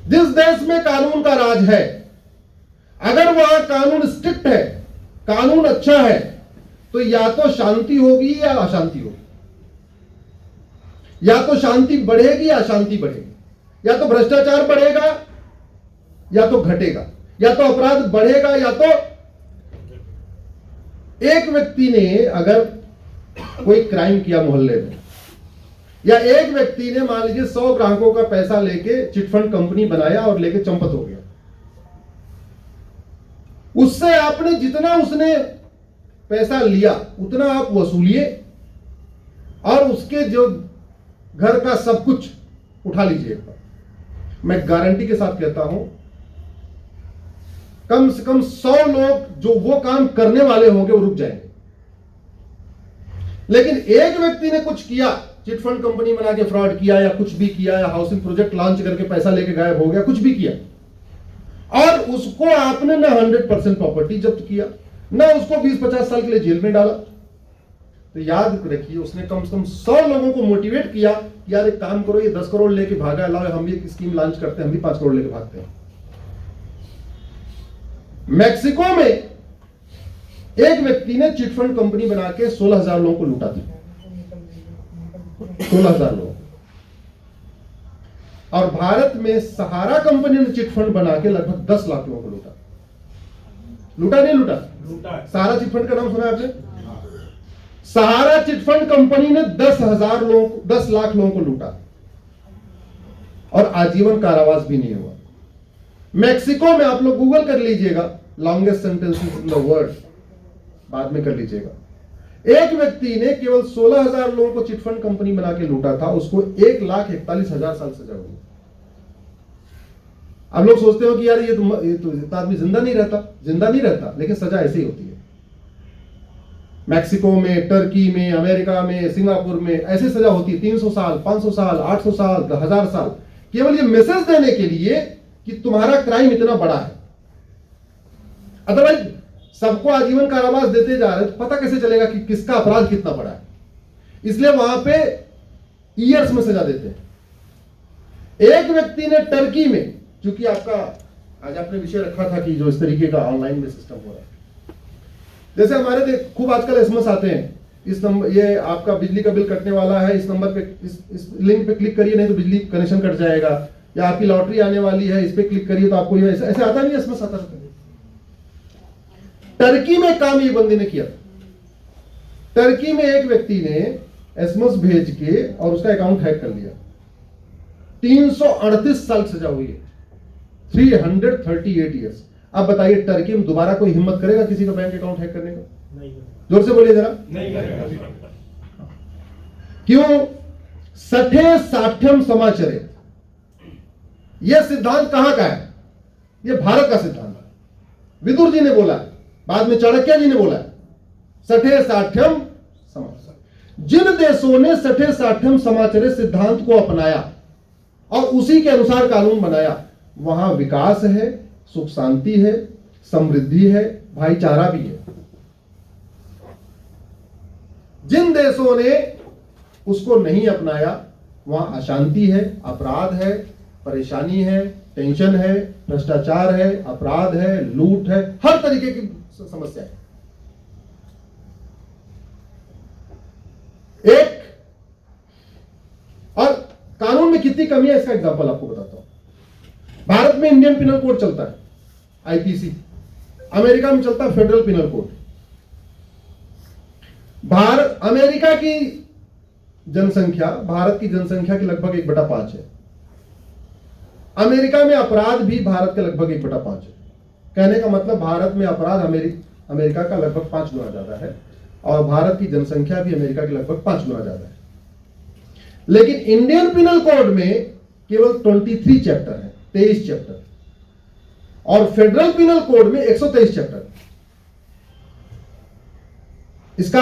जिस देश में कानून का राज है, अगर वहां कानून स्ट्रिक्ट है, कानून अच्छा है, तो या तो शांति होगी या अशांति होगी, या तो शांति बढ़ेगी या अशांति बढ़ेगी, या तो भ्रष्टाचार बढ़ेगा या तो घटेगा, या तो अपराध बढ़ेगा या तो। एक व्यक्ति ने अगर कोई क्राइम किया मोहल्ले में, या एक व्यक्ति ने मान लीजिए 100 ग्राहकों का पैसा लेके चिटफंड कंपनी बनाया और लेके चंपत हो गया, उससे आपने जितना उसने पैसा लिया उतना आप वसूलिए और उसके जो घर का सब कुछ उठा लीजिए। मैं गारंटी के साथ कहता हूं, कम से कम 100 लोग जो वो काम करने वाले होंगे वो रुक जाएंगे। लेकिन एक व्यक्ति ने कुछ किया, चिटफंड कंपनी बना के फ्रॉड किया या कुछ भी किया, या हाउसिंग प्रोजेक्ट लॉन्च करके पैसा लेके गायब हो गया, कुछ भी किया, और उसको आपने ना 100% प्रॉपर्टी जब्त किया, ना उसको 20-50 साल के लिए जेल में डाला, तो याद रखिए उसने कम से कम 100 लोगों को मोटिवेट किया, यार एक काम करो, ये 10 करोड़ लेके भागा, लाओ हम भी एक स्कीम लॉन्च करते हैं, हम भी 5 करोड़ लेके भागते हैं। मैक्सिको में एक व्यक्ति ने चिटफंड कंपनी बना के 16,000 लोगों को लूटा था, 16,000 लोग। और भारत में सहारा कंपनी ने चिटफंड बना के लगभग 10 लाख लोगों को लूटा। लूटा नहीं लूटा? सहारा चिटफंड का नाम सुना आपने? सहारा चिटफंड कंपनी ने 10 लाख लोगों को लूटा और आजीवन कारावास भी नहीं हुआ। मैक्सिको में आप लोग गूगल कर लीजिएगा, longest sentences in the world, बाद में कर लीजिएगा। एक व्यक्ति ने केवल 16,000 लोगों को चिटफंड कंपनी बना के लूटा था, उसको 1,41,000 साल सजा हुई। आप लोग सोचते हो कि यार ये तो आदमी जिंदा नहीं रहता, लेकिन सजा ऐसे ही होती है। मैक्सिको में, टर्की में, अमेरिका में, सिंगापुर में ऐसे सजा होती है, 300 साल, 500 साल, 800 साल, 1000 साल, केवल ये मैसेज देने के लिए कि तुम्हारा क्राइम इतना बड़ा है। अदरवाइज सबको आजीवन कारावास देते जा रहे, तो पता कैसे चलेगा कि किसका अपराध कितना बड़ा है? इसलिए वहां पे ईयर्स में सजा देते हैं। एक व्यक्ति ने टर्की में, क्योंकि आपका आज आपने विषय रखा था कि जो इस तरीके का ऑनलाइन में सिस्टम हो रहा है, जैसे हमारे खूब आजकल एसएमएस आते हैं, इस नंबर, ये आपका बिजली का बिल कटने वाला है, इस नंबर पे, इस लिंक पे क्लिक करिए नहीं तो बिजली कनेक्शन कट जाएगा, या आपकी लॉटरी आने वाली है, इस पे क्लिक करिए तो आपको ऐसे आता नहीं, एसएमएस आता रहता है। टर्की में काम ये बंदी ने किया। टर्की में एक व्यक्ति ने एसएमएस भेज के और उसका अकाउंट हैक कर लिया, 338 साल सजा हुई है, 338 ईयर्स। अब बताइए टर्की में दोबारा कोई हिम्मत करेगा किसी का बैंक अकाउंट हैक करने का? नहीं। जोर से बोलिए जरा। नहीं करेगा। क्यों? सठे साठ्यम समाचरित, यह सिद्धांत कहां का है? यह भारत का सिद्धांत है। विदुर जी ने बोला है, बाद में चाणक्य जी ने बोला है, सठे साठ्यम समाचरित। जिन देशों ने सठे साठ्यम समाचरित सिद्धांत को अपनाया और उसी के अनुसार कानून बनाया, वहां विकास है, सुख शांति है, समृद्धि है, भाईचारा भी है। जिन देशों ने उसको नहीं अपनाया, वहां अशांति है, अपराध है, परेशानी है, टेंशन है, भ्रष्टाचार है, अपराध है, लूट है, हर तरीके की समस्या है। एक और कानून में कितनी कमी है इसका एग्जांपल आपको बताता हूं। भारत में इंडियन पिनल कोड चलता है, आईपीसी। अमेरिका में चलता है फेडरल पिनल कोड। अमेरिका की जनसंख्या भारत की जनसंख्या की लगभग 1/5 है। अमेरिका में अपराध भी भारत के लगभग 1/5 है। कहने का मतलब भारत में अपराध अमेरिका का लगभग 5 गुना ज्यादा है, और भारत की जनसंख्या भी अमेरिका के लगभग 5 गुना ज्यादा है। लेकिन इंडियन पिनल कोड में केवल 23 चैप्टर है, 23 चैप्टर, और फेडरल पिनल कोड में 123 चैप्टर। इसका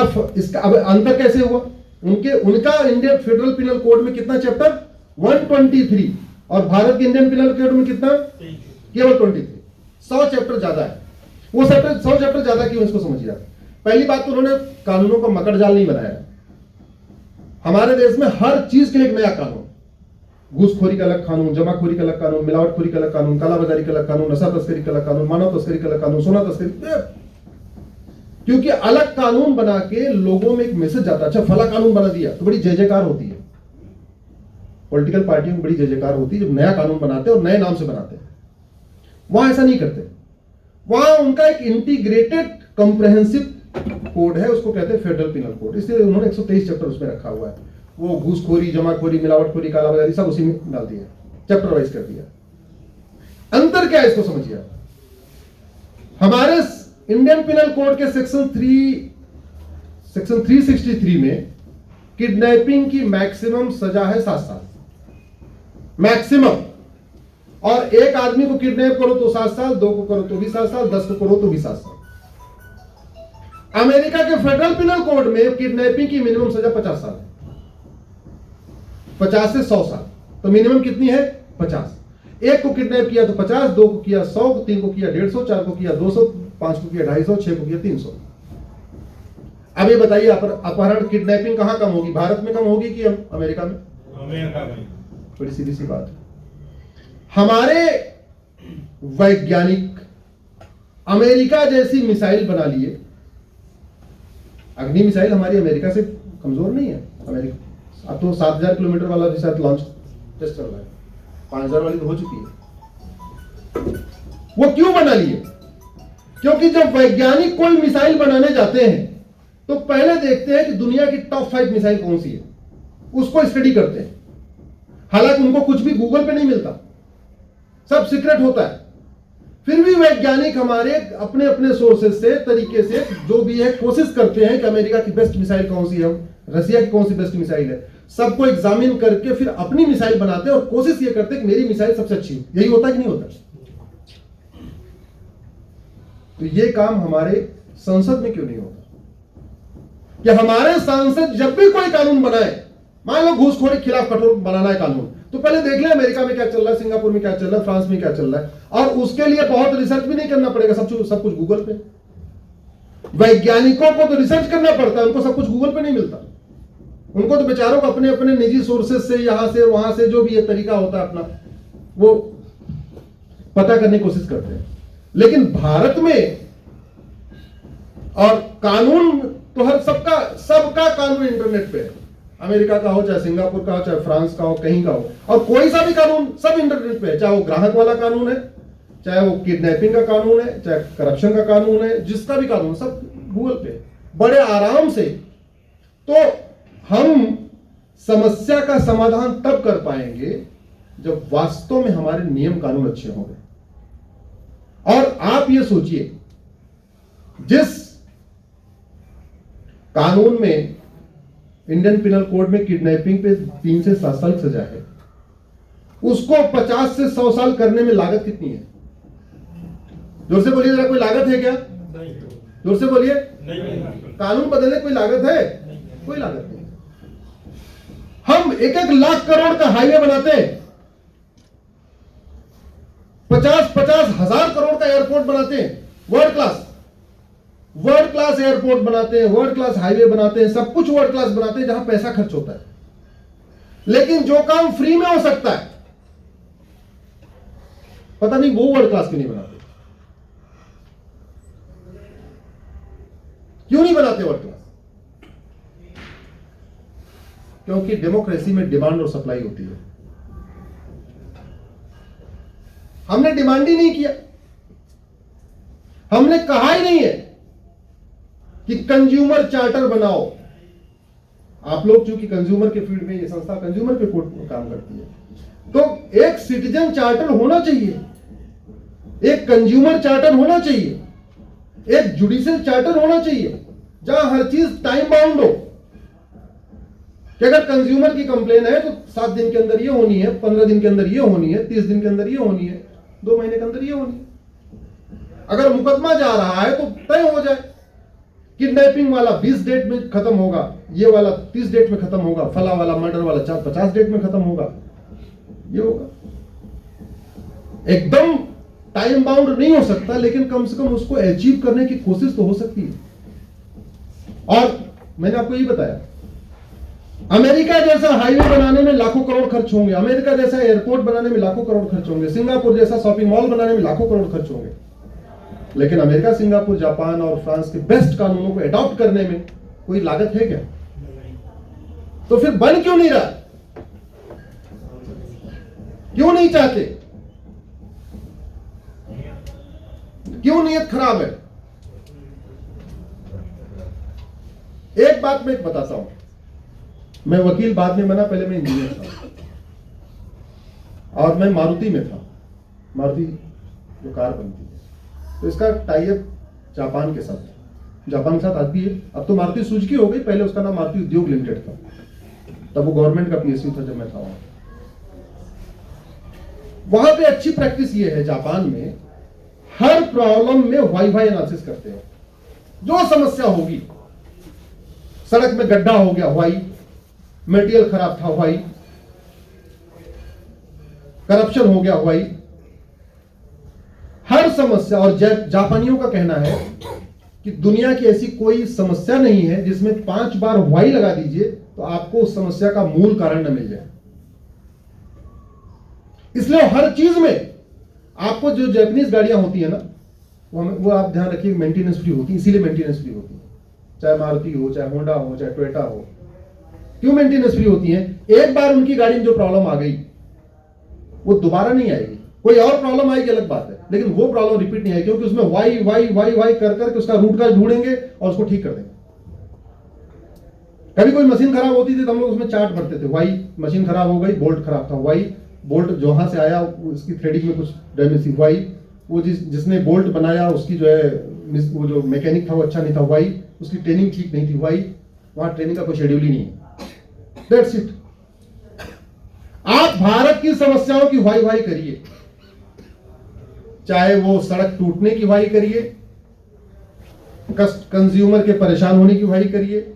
अब अंतर कैसे हुआ? उनका इंडियन फेडरल पिनल कोड में कितना चैप्टर? 123, और भारत के इंडियन पिनल कोड में कितना? केवल 23। 100 चैप्टर ज्यादा है। वो 100 चैप्टर ज्यादा क्यों, इसको समझिए। पहली बात तो उन्होंने कानूनों का मकड़ जाल नहीं बनाया। हमारे देश में हर चीज के लिए एक नया कानून, घूसखोरी का अलग कानून, जमाखोरी का अलग कानून, मिलावटखोरी का अलग कानून, कालाबाजारी का अलग कानून, नशा तस्करी का अलग कानून, मानव तस्करी का अलग कानून, सोना तस्करी, क्योंकि अलग कानून बना के लोगों में एक मैसेज जाता है। अच्छा फला कानून बना दिया तो बड़ी जय जयकार होती है, पॉलिटिकल पार्टियों में बड़ी जय जयकार होती है जब नया कानून बनाते हैं और नए नाम से बनाते हैं। वहां ऐसा नहीं करते, वहां उनका एक इंटीग्रेटेड कॉम्प्रहेंसिव कोड है, उसको कहते हैं फेडरल पिनल कोड, इसलिए उन्होंने 123 चैप्टर उसमें रखा हुआ है। वो घूसखोरी, जमाखोरी, मिलावटखोरी, कालाबाजारी सब उसी में डाल दिया, चैप्टर वाइज कर दिया। अंतर क्या है इसको समझिए। हमारे इंडियन पिनल कोड के सेक्शन 363 में किडनैपिंग की मैक्सिमम सजा है 7 साल मैक्सिमम, और एक आदमी को किडनैप करो तो 7 साल, 2 को करो तो भी 7 साल, 10 को करो तो भी 7 साल। अमेरिका के फेडरल पिनल कोड में किडनैपिंग की मिनिमम सजा 50 साल है, 50 से 100 साल, तो मिनिमम कितनी है 50। एक को किडनैप किया तो 50, 2 को किया 100, 3 को किया 150, 4 को किया 200, 5 को किया 250, 6 को किया 300। अब ये बताइए अपहरण किडनैपिंग कहां कम होगी, भारत में कम होगी कि अमेरिका में? अमेरिका में। बड़ी सीधी सी बात है। हमारे वैज्ञानिक अमेरिका जैसी मिसाइल बना लिए, अग्नि मिसाइल हमारी अमेरिका से कमजोर नहीं है। अमेरिका अब तो 7000 किलोमीटर वाला भी शायद लॉन्च टेस्ट कर रहा है, 5000 वाली तो हो चुकी है। वो क्यों बना लिए? क्योंकि जब वैज्ञानिक कोई मिसाइल बनाने जाते हैं तो पहले देखते हैं कि दुनिया की टॉप 5 मिसाइल कौन सी है, उसको स्टडी करते हैं। हालांकि उनको कुछ भी गूगल पे नहीं मिलता, सब सीक्रेट होता है। फिर भी वैज्ञानिक हमारे अपने अपने सोर्सेज से, तरीके से जो भी है कोशिश करते हैं कि अमेरिका की बेस्ट मिसाइल कौन सी है, रसिया की कौन सी बेस्ट मिसाइल है, सबको एग्जामिन करके फिर अपनी मिसाइल बनाते हैं और कोशिश ये करते हैं कि मेरी मिसाइल सबसे अच्छी हो। यही होता कि नहीं होता? तो ये काम हमारे संसद में क्यों नहीं होता कि हमारे सांसद जब भी कोई कानून बनाए, मान लो घूसखोरी के खिलाफ कठोर बनाना है कानून, तो पहले देख ले अमेरिका में क्या चल रहा है, सिंगापुर में क्या चल रहा है, फ्रांस में क्या चल रहा है, और उसके लिए बहुत रिसर्च भी नहीं करना पड़ेगा, सब कुछ गूगल पे। वैज्ञानिकों को तो रिसर्च करना पड़ता है, उनको सब कुछ गूगल पे नहीं मिलता। उनको तो बेचारों को अपने अपने निजी सोर्सेज से, यहां से वहां से जो भी ये तरीका होता है अपना, वो पता करने की कोशिश करते हैं। लेकिन भारत में और कानून तो हर सबका कानून इंटरनेट पे है, अमेरिका का हो, चाहे सिंगापुर का हो, चाहे फ्रांस का हो, कहीं का हो, और कोई सा भी कानून सब इंटरनेट पे है। चाहे वो ग्राहक वाला कानून है, चाहे वो किडनैपिंग का कानून है, चाहे करप्शन का कानून है, जिसका भी कानून सब गूगल पे बड़े आराम से। तो हम समस्या का समाधान तब कर पाएंगे जब वास्तव में हमारे नियम कानून अच्छे होंगे। और आप ये सोचिए, जिस कानून में इंडियन पिनल कोड में किडनैपिंग पे 3 से 7 साल सजा है, उसको 50 से 100 साल करने में लागत कितनी है? जोर से बोलिए जरा, कोई लागत है क्या? नहीं। जोर से बोलिए। नहीं। कानून बदलने कोई लागत है? कोई लागत नहीं। हम 1-1 लाख करोड़ का हाईवे बनाते हैं, 50-50 हजार करोड़ का एयरपोर्ट बनाते हैं, वर्ल्ड क्लास एयरपोर्ट बनाते हैं, वर्ल्ड क्लास हाईवे बनाते हैं, सब कुछ वर्ल्ड क्लास बनाते हैं जहां पैसा खर्च होता है। लेकिन जो काम फ्री में हो सकता है, पता नहीं वो वर्ल्ड क्लास क्यों नहीं बनाते। क्यों नहीं बनाते वर्ल्ड क्लास? क्योंकि डेमोक्रेसी में डिमांड और सप्लाई होती है। हमने डिमांड ही नहीं किया, हमने कहा ही नहीं है कि कंज्यूमर चार्टर बनाओ। आप लोग चूंकि कंज्यूमर के फील्ड में, ये संस्था कंज्यूमर पे काम करती है, तो एक सिटीजन चार्टर होना चाहिए, एक कंज्यूमर चार्टर होना चाहिए, एक जुडिशियल चार्टर होना चाहिए, जहां हर चीज टाइम बाउंड हो कि अगर कंज्यूमर की कंप्लेन है तो 7 दिन के अंदर ये होनी है, 15 दिन के अंदर ये होनी है, 30 दिन के अंदर ये होनी है, 2 महीने के अंदर ये होनी है। अगर मुकदमा जा रहा है तो तय हो जाए, किडनैपिंग वाला 20 डेट में खत्म होगा, ये वाला 30 डेट में खत्म होगा, फला वाला मर्डर वाला 50 डेट में खत्म होगा, ये होगा। एकदम टाइम बाउंड नहीं हो सकता, लेकिन कम से कम उसको अचीव करने की कोशिश तो हो सकती है। और मैंने आपको ये बताया, अमेरिका जैसा हाईवे बनाने में लाखों करोड़ खर्च होंगे, अमेरिका जैसा एयरपोर्ट बनाने में लाखों करोड़ खर्च होंगे, सिंगापुर जैसा शॉपिंग मॉल बनाने में लाखों करोड़ खर्च होंगे। लेकिन अमेरिका, सिंगापुर, जापान और फ्रांस के बेस्ट कानूनों को अडॉप्ट करने में कोई लागत है क्या? तो फिर बन क्यों नहीं रहा? क्यों नहीं चाहते? क्यों नीयत खराब है? एक बात मैं बताता हूं, मैं वकील बाद में बना, पहले मैं इंजीनियर था और मैं मारुति में था, मारुति जो कार बनती है, तो इसका टाइप जापान के साथ, जापान के साथ आती है। अब तो मारुति सुजुकी हो गई, पहले उसका नाम मारुति उद्योग लिमिटेड था, तब वो गवर्नमेंट का पीएसयू था जब मैं था वहां पे अच्छी प्रैक्टिस ये है, जापान में हर प्रॉब्लम में वाई एनालिसिस करते हैं। जो समस्या होगी, सड़क में गड्ढा हो गया, वाई, मटेरियल खराब था, वाई, करप्शन हो गया, वाई, हर समस्या। और जापानियों का कहना है कि दुनिया की ऐसी कोई समस्या नहीं है जिसमें 5 बार वाई लगा दीजिए तो आपको उस समस्या का मूल कारण न मिल जाए। इसलिए हर चीज में आपको, जो जापानीज गाड़ियां होती है ना, वो आप ध्यान रखिए, मेंटेनेंस फ्री होती है, इसीलिए मेंटेनेंस फ्री होती है। चाहे मारुति हो, चाहे होंडा हो, चाहे टोयोटा हो, क्यों मेंटेनेंस फ्री होती है? एक बार उनकी गाड़ी में जो प्रॉब्लम आ गई वो दोबारा नहीं आएगी। कोई और प्रॉब्लम आएगी अलग बात है, लेकिन वो प्रॉब्लम रिपीट नहीं आएगी, क्योंकि उसमें वाई वाई वाई वाई कर करके उसका रूट का ढूंढेंगे और उसको ठीक कर देंगे। कभी कोई मशीन खराब होती थी तो हम लोग उसमें चार्ट भरते थे, वाई मशीन खराब हो गई, बोल्ट खराब था, वाई बोल्ट जहां से आया उसकी थ्रेडिंग में कुछ डैमेज थी, वाई वो जिसने बोल्ट बनाया उसकी जो है, वो जो मैकेनिक था वो अच्छा नहीं था, वाई उसकी ट्रेनिंग ठीक नहीं थी, वाई वहां ट्रेनिंग का कोई शेड्यूल ही नहीं है। That's it. आप भारत की समस्याओं की वाई वाई करिए, चाहे वो सड़क टूटने की वाई करिए, कंज्यूमर के परेशान होने की वाई करिए,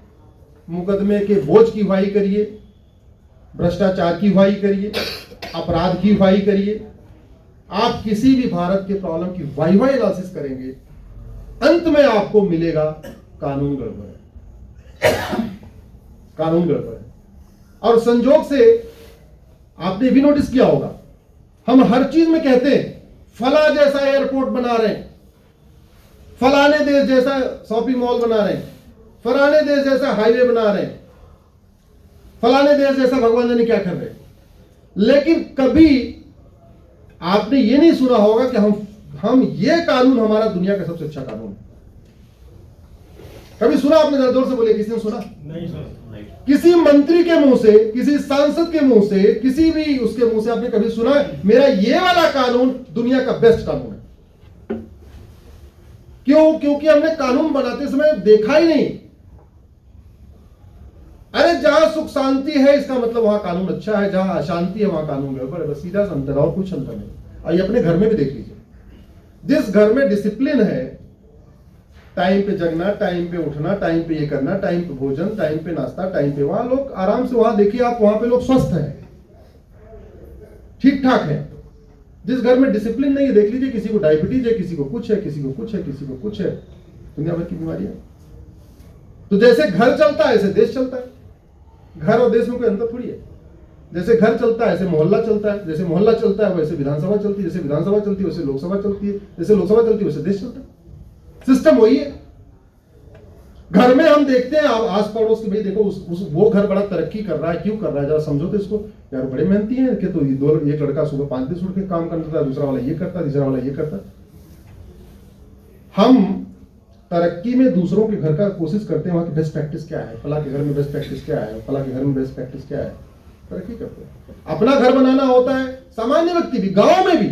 मुकदमे के बोझ की वाई करिए, भ्रष्टाचार की वाई करिए, अपराध की वाई करिए। आप किसी भी भारत के प्रॉब्लम की वाई वाई एनालिसिस करेंगे, अंत में आपको मिलेगा कानून गड़बड़ है, कानून गड़बड़ है। और संजोग से आपने भी नोटिस किया होगा, हम हर चीज में कहते हैं फला जैसा एयरपोर्ट बना रहे हैं, फलाने देश जैसा शॉपिंग मॉल बना रहे हैं, फलाने देश जैसा हाईवे बना रहे हैं, फलाने देश जैसा भगवान जाने क्या कर रहे हैं। लेकिन कभी आपने ये नहीं सुना होगा कि हम ये कानून हमारा दुनिया का सबसे अच्छा कानून है। कभी सुना आपने? जरा जोर से बोलिए, किसी ने सुना? नहीं सर, नहीं। किसी मंत्री के मुंह से, किसी सांसद के मुंह से, किसी भी उसके मुंह से आपने कभी सुना है मेरा ये वाला कानून दुनिया का बेस्ट कानून है? क्यों? क्योंकि हमने कानून बनाते समय देखा ही नहीं। अरे जहां सुख शांति है इसका मतलब वहां कानून अच्छा है, जहां अशांति है वहां कानून गड़बड़ है, बस सीधा सा अंतर, और कुछ अंतर नहीं। आइए अपने घर में भी देख लीजिए, जिस घर में डिसिप्लिन है, टाइम पे जगना, टाइम पे उठना, टाइम पे ये करना, टाइम पे भोजन, टाइम पे नाश्ता, टाइम पे, वहां लोग आराम से, वहां देखिए आप, वहां पे लोग स्वस्थ हैं, ठीक ठाक है। जिस घर में डिसिप्लिन नहीं है, देख लीजिए किसी को डायबिटीज है, किसी को कुछ है, किसी को कुछ है, किसी को कुछ है, दुनिया भर की बीमारियां। तो जैसे घर चलता है ऐसे देश चलता है। घर और देश में कोई अंतर थोड़ी है। जैसे घर चलता है ऐसे मोहल्ला चलता है, जैसे मोहल्ला चलता है वैसे विधानसभा चलती है, जैसे विधानसभा चलती है वैसे लोकसभा चलती है, जैसे लोकसभा चलती है वैसे देश चलता है। सिस्टम वही है। घर में हम देखते हैं आस पड़ोस की, भाई देखो वो घर बड़ा तरक्की कर रहा है, क्यों कर रहा है, जरा समझो तो इसको यार, बड़े मेहनती हैं कि, तो एक लड़का सुबह 5 बजे उठ के काम करता है, दूसरा वाला ये करता है, तीसरा वाला ये करता है। हम तरक्की में दूसरों के घर का कोशिश करते हैं, वहां की बेस्ट प्रैक्टिस क्या है, फला के घर में बेस्ट प्रैक्टिस क्या है, फला के घर में बेस्ट प्रैक्टिस क्या है, तरक्की करते हैं। अपना घर बनाना होता है, सामान्य व्यक्ति भी, गांव में भी,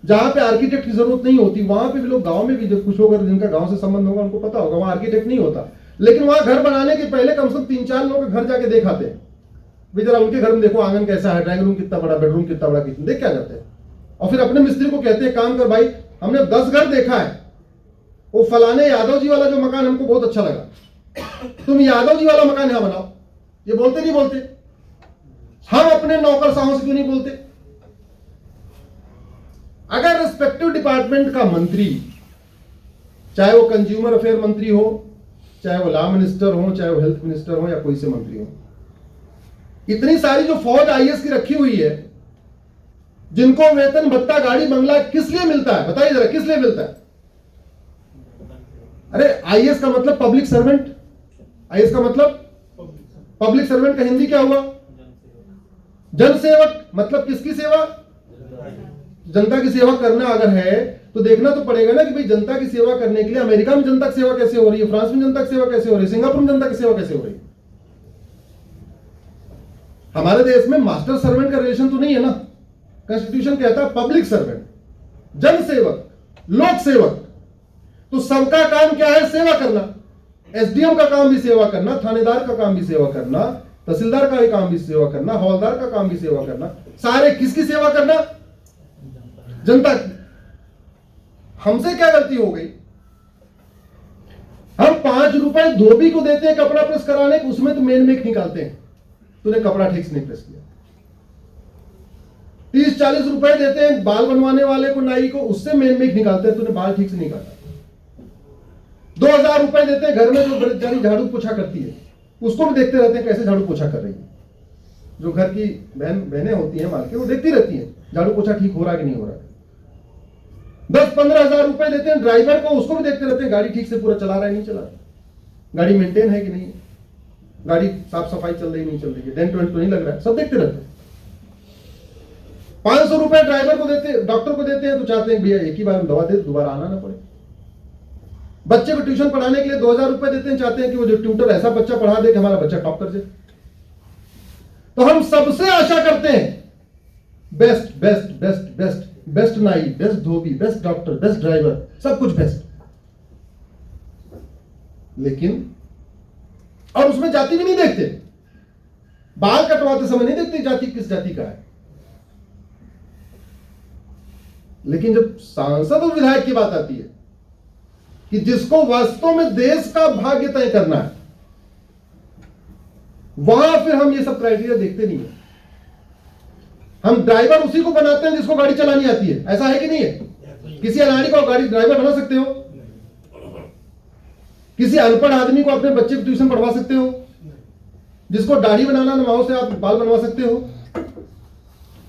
जहां पे आर्किटेक्ट की जरूरत नहीं होती, वहां पे भी लोग, गांव में भी जब कुछ होगा, जिनका गांव से संबंध होगा उनको पता होगा, वहां आर्किटेक्ट नहीं होता, लेकिन वहां घर बनाने के पहले कम से कम 3-4 लोग घर जाके देख आते हैं, भाई जरा उनके घर में देखो आंगन कैसा है, ड्राइंग रूम कितना बड़ा, बेडरूम कितना बड़ा, किचन, देख के आ जाते हैं। और फिर अपने मिस्त्री को कहते हैं काम कर भाई, हमने 10 घर देखा है, वो फलाने यादव जी वाला जो मकान हमको बहुत अच्छा लगा, तुम यादव जी वाला मकान यहां बनाओ। ये बोलते नहीं बोलते? हम अपने नौकरशाहों से क्यों नहीं बोलते? अगर रिस्पेक्टिव डिपार्टमेंट का मंत्री, चाहे वो कंज्यूमर अफेयर मंत्री हो, चाहे वो लॉ मिनिस्टर हो, चाहे वो हेल्थ मिनिस्टर हो, या कोई से मंत्री हो, इतनी सारी जो फौज आईएएस की रखी हुई है, जिनको वेतन भत्ता गाड़ी बंगला किस लिए मिलता है, बताइए जरा, किस लिए मिलता है? अरे आईएएस का मतलब पब्लिक सर्वेंट, आईएएस का मतलब पब्लिक सर्वेंट का हिंदी क्या हुआ? जनसेवक। मतलब किसकी सेवा? जनता की सेवा करना अगर है तो देखना तो पड़ेगा ना कि भाई जनता की सेवा करने के लिए अमेरिका में जनता की सेवा कैसे हो रही है, फ्रांस में जनता की सेवा कैसे हो रही है, सिंगापुर में जनता की सेवा कैसे हो रही है। हमारे देश में मास्टर सर्वेंट का रिलेशन तो नहीं है ना। कॉन्स्टिट्यूशन कहता है पब्लिक सर्वेंट, जनसेवक, लोक सेवक। तो सबका काम क्या है? सेवा करना। एसडीएम का काम भी सेवा करना, थानेदार का काम भी सेवा करना, तहसीलदार का भी काम भी सेवा करना, हवलदार का काम भी सेवा करना। सारे किसकी सेवा करना? जनता की। हमसे क्या गलती हो गई? हम 5 रुपए धोबी को देते हैं कपड़ा प्रेस कराने को, उसमें तो मेन मेक निकालते हैं, तूने कपड़ा ठीक से नहीं प्रेस किया। 30-40 रुपए देते हैं बाल बनवाने वाले को, नाई को, उससे मेन मेक निकालते हैं, तूने बाल ठीक से नहीं काटा। 2000 रुपए देते हैं घर में जो बेचारी झाड़ू पोछा करती है, उसको भी देखते रहते हैं कैसे झाड़ू पोछा कर रही है। जो घर की बहनें होती हैं मालकिन, वो देखती रहती हैं झाड़ू पोछा ठीक हो रहा है कि नहीं हो रहा है। 10-15 हजार रुपए देते हैं ड्राइवर को, उसको भी देखते रहते हैं गाड़ी ठीक से पूरा चला रहा है नहीं चला रहा है, गाड़ी मेंटेन है कि नहीं, गाड़ी साफ सफाई चल रही नहीं चल रही है, डेंट वेंट तो नहीं लग रहा है, सब देखते रहते हैं। 500 रुपए ड्राइवर को देते, डॉक्टर को देते हैं तो चाहते हैं भैया एक ही बार में दवा दे, दोबारा आना ना पड़े। बच्चे को ट्यूशन पढ़ाने के लिए 2000 रुपए देते हैं, चाहते हैं कि वो जो ट्यूटर ऐसा बच्चा पढ़ा दे कि हमारा बच्चा टॉप कर जाए। तो हम सबसे आशा करते हैं best best best best, best नाई, बेस्ट धोबी, बेस्ट डॉक्टर, बेस्ट ड्राइवर, सब कुछ बेस्ट। लेकिन और उसमें जाति भी नहीं देखते, बाल कटवाते समय नहीं देखते जाति किस जाति का है। लेकिन जब सांसद और विधायक की बात आती है कि जिसको वास्तव में देश का भाग्य तय करना है, वहां फिर हम ये सब क्राइटेरिया देखते नहीं है। हम ड्राइवर उसी को बनाते हैं जिसको गाड़ी चलानी आती है, ऐसा है कि नहीं है? किसी अनाड़ी को गाड़ी ड्राइवर बना सकते हो? किसी अनपढ़ आदमी को अपने बच्चे को ट्यूशन पढ़वा सकते हो? जिसको दाढ़ी बनाना ना से आप बाल बनवा सकते हो?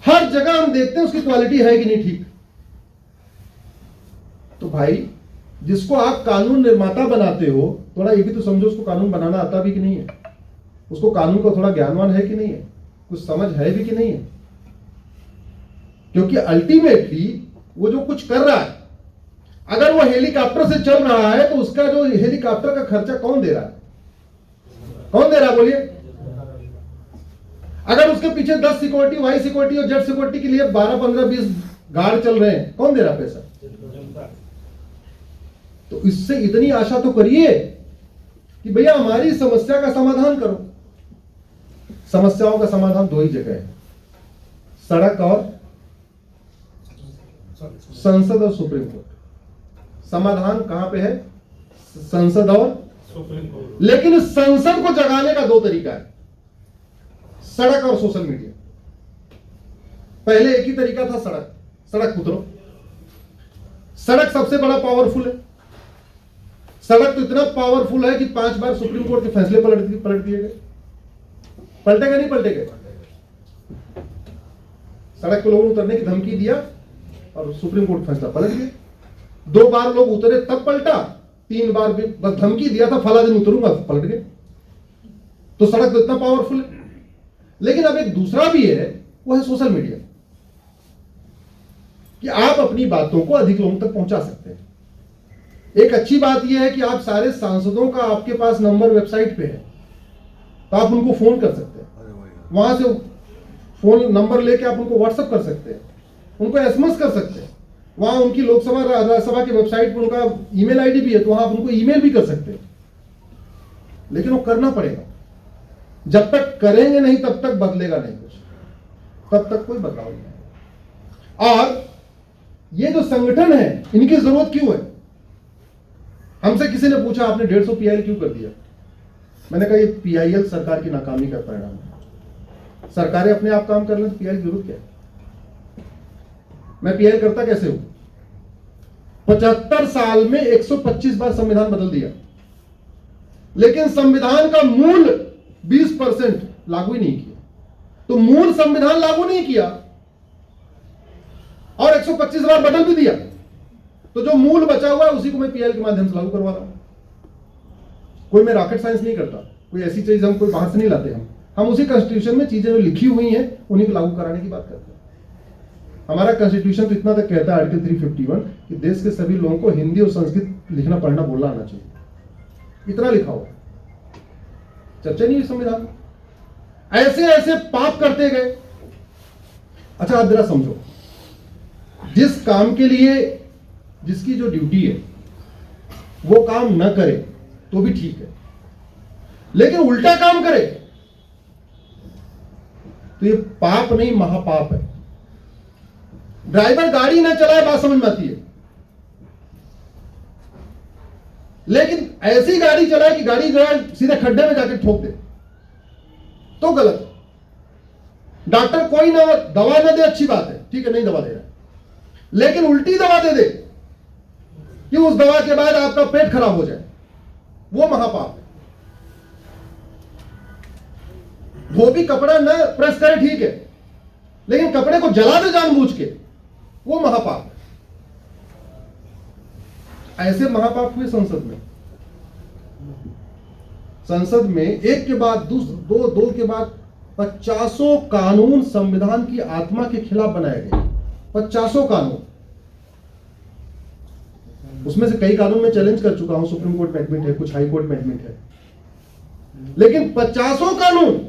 हर जगह हम देखते हैं उसकी क्वालिटी है कि नहीं ठीक। तो भाई जिसको आप कानून निर्माता बनाते हो, थोड़ा ये भी तो समझो उसको कानून बनाना आता भी कि नहीं है, उसको कानून का थोड़ा ज्ञानवान है कि नहीं है, कुछ समझ है भी कि नहीं है। क्योंकि अल्टीमेटली वो जो कुछ कर रहा है, अगर वो हेलीकॉप्टर से चल रहा है तो उसका जो हेलीकॉप्टर का खर्चा कौन दे रहा है? कौन दे रहा है बोलिए? अगर उसके पीछे 10 सिक्योरिटी, वाई सिक्योरिटी और जेड सिक्योरिटी के लिए 12, 15, 20 गार्ड चल रहे हैं, कौन दे रहा पैसा? तो इससे इतनी आशा तो करिए कि भैया हमारी समस्या का समाधान करो। समस्याओं का समाधान 2 ही जगह है, सड़क और संसद और सुप्रीम कोर्ट। समाधान कहां पे है? संसद और सुप्रीम कोर्ट। लेकिन इस संसद को जगाने का 2 तरीका है, सड़क और सोशल मीडिया। पहले एक ही तरीका था, सड़क उतरो। सड़क सबसे बड़ा पावरफुल है। सड़क तो इतना पावरफुल है कि 5 बार सुप्रीम कोर्ट के फैसले पलट दिए गए। पलटेगा नहीं पलटेगा? सड़क पे लोगों ने उतरने की धमकी दिया और सुप्रीम कोर्ट फैसला पलट गया। 2 बार लोग उतरे तब पलटा, 3 बार भी बस धमकी दिया था फला दिन उतरूंगा, पलट गए। तो सड़क तो इतना पावरफुल है। लेकिन अब एक दूसरा भी है, वो है सोशल मीडिया, कि आप अपनी बातों को अधिक लोगों तक पहुंचा सकते हैं। एक अच्छी बात यह है कि आप सारे सांसदों का आपके पास नंबर वेबसाइट पे है, तो आप उनको फोन कर सकते हैं, वहां से फोन नंबर लेके आप उनको व्हाट्सएप कर सकते हैं, उनको एसएमएस कर सकते हैं। वहां उनकी लोकसभा राज्यसभा की वेबसाइट पर उनका ईमेल आईडी भी है, तो वहां आप उनको ईमेल भी कर सकते हैं। लेकिन वो करना पड़ेगा। जब तक करेंगे नहीं तब तक बदलेगा नहीं कुछ, तब तक कोई बदलाव नहीं। और ये जो संगठन है, इनकी जरूरत क्यों है? हमसे किसी ने पूछा आपने 150 पीआईएल क्यों कर दिया? मैंने कहा ये पीआईएल सरकार की नाकामी का परिणाम है। सरकारें अपने आप काम कर लें तो पीआईएल की जरूरत क्या है? मैं पीआईएल करता कैसे हूं? 75 साल में 125 बार संविधान बदल दिया, लेकिन संविधान का मूल 20% लागू ही नहीं किया। तो मूल संविधान लागू नहीं किया और 125 बार बदल भी दिया, तो जो मूल बचा हुआ है उसी को मैं पीएल के माध्यम से लागू करवा रहा हूं। कोई मैं रॉकेट साइंस नहीं करता, कोई ऐसी चीज हम कोई बाहर से नहीं लाते, हम उसी कॉन्स्टिट्यूशन में चीजें जो लिखी हुई हैं उन्हीं को लागू कराने की बात करते हैं। हमारा कॉन्स्टिट्यूशन तो इतना तक कहता है आर्टिकल 351 कि देश के सभी लोगों को हिंदी और संस्कृत लिखना पढ़ना बोलना आना चाहिए, इतना लिखा हुआ। चर्चा नहीं हुई संविधान, ऐसे ऐसे पाप करते गए। अच्छा आप जरा समझो, जिस काम के लिए जिसकी जो ड्यूटी है वो काम न करे तो भी ठीक है, लेकिन उल्टा काम करे तो ये पाप नहीं महापाप है। ड्राइवर गाड़ी न चलाए बात समझ में आती है, लेकिन ऐसी गाड़ी चलाए कि गाड़ी जो है सीधे खड्डे में जाके ठोक दे तो गलत है। डॉक्टर कोई ना दवा ना दे, अच्छी बात है, ठीक है, नहीं दवा दे रहा है, लेकिन उल्टी दवा दे दे कि उस दवा के बाद आपका पेट खराब हो जाए, वो महापाप है। धोबी कपड़ा न प्रेस करे ठीक है, लेकिन कपड़े को जला दे जानबूझ के, वो महापाप है। ऐसे महापाप हुए संसद में। संसद में एक के बाद दो के बाद 50 कानून संविधान की आत्मा के खिलाफ बनाए गए। 50 कानून, उसमें से कई कानून मैं चैलेंज कर चुका हूं, सुप्रीम कोर्ट में एडमिट है, कुछ हाई कोर्ट में एडमिट है, लेकिन 50 कानून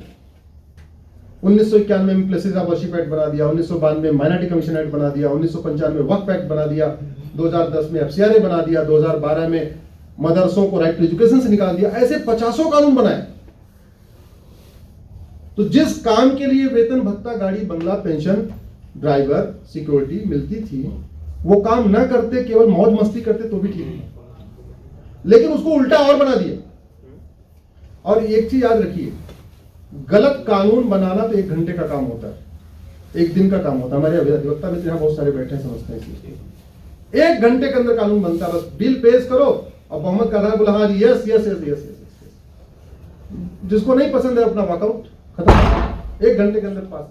1991 में प्लेसेस ऑफ वर्शिप एक्ट बना दिया, 1992 में माइनॉरिटी कमीशन एक्ट बना दिया, 1995 में वक्फ एक्ट बना दिया, 2010 में एफसीआरए बना दिया, 2012 में मदरसों को राइट टू एजुकेशन से निकाल दिया। ऐसे 50 कानून बनाए। तो जिस काम के लिए वेतन भत्ता, गाड़ी, बंगला, पेंशन, ड्राइवर, सिक्योरिटी मिलती थी, वो काम न करते, केवल मौज मस्ती करते तो भी ठीक है, लेकिन उसको उल्टा और बना दिया। और एक चीज याद रखिए, गलत कानून बनाना तो 1 घंटे का काम होता है, 1 दिन का काम होता है। हमारे अधिवक्ता मित्र यहां बहुत सारे बैठे हैं, समझते हैं इसलिए 1 घंटे के अंदर कानून बनता है। बस बिल पेश करो और बहुमत का बोला हाँ जी yes yes yes yes yes, जिसको नहीं पसंद है अपना वॉकआउट, खत्म, 1 घंटे के अंदर पास।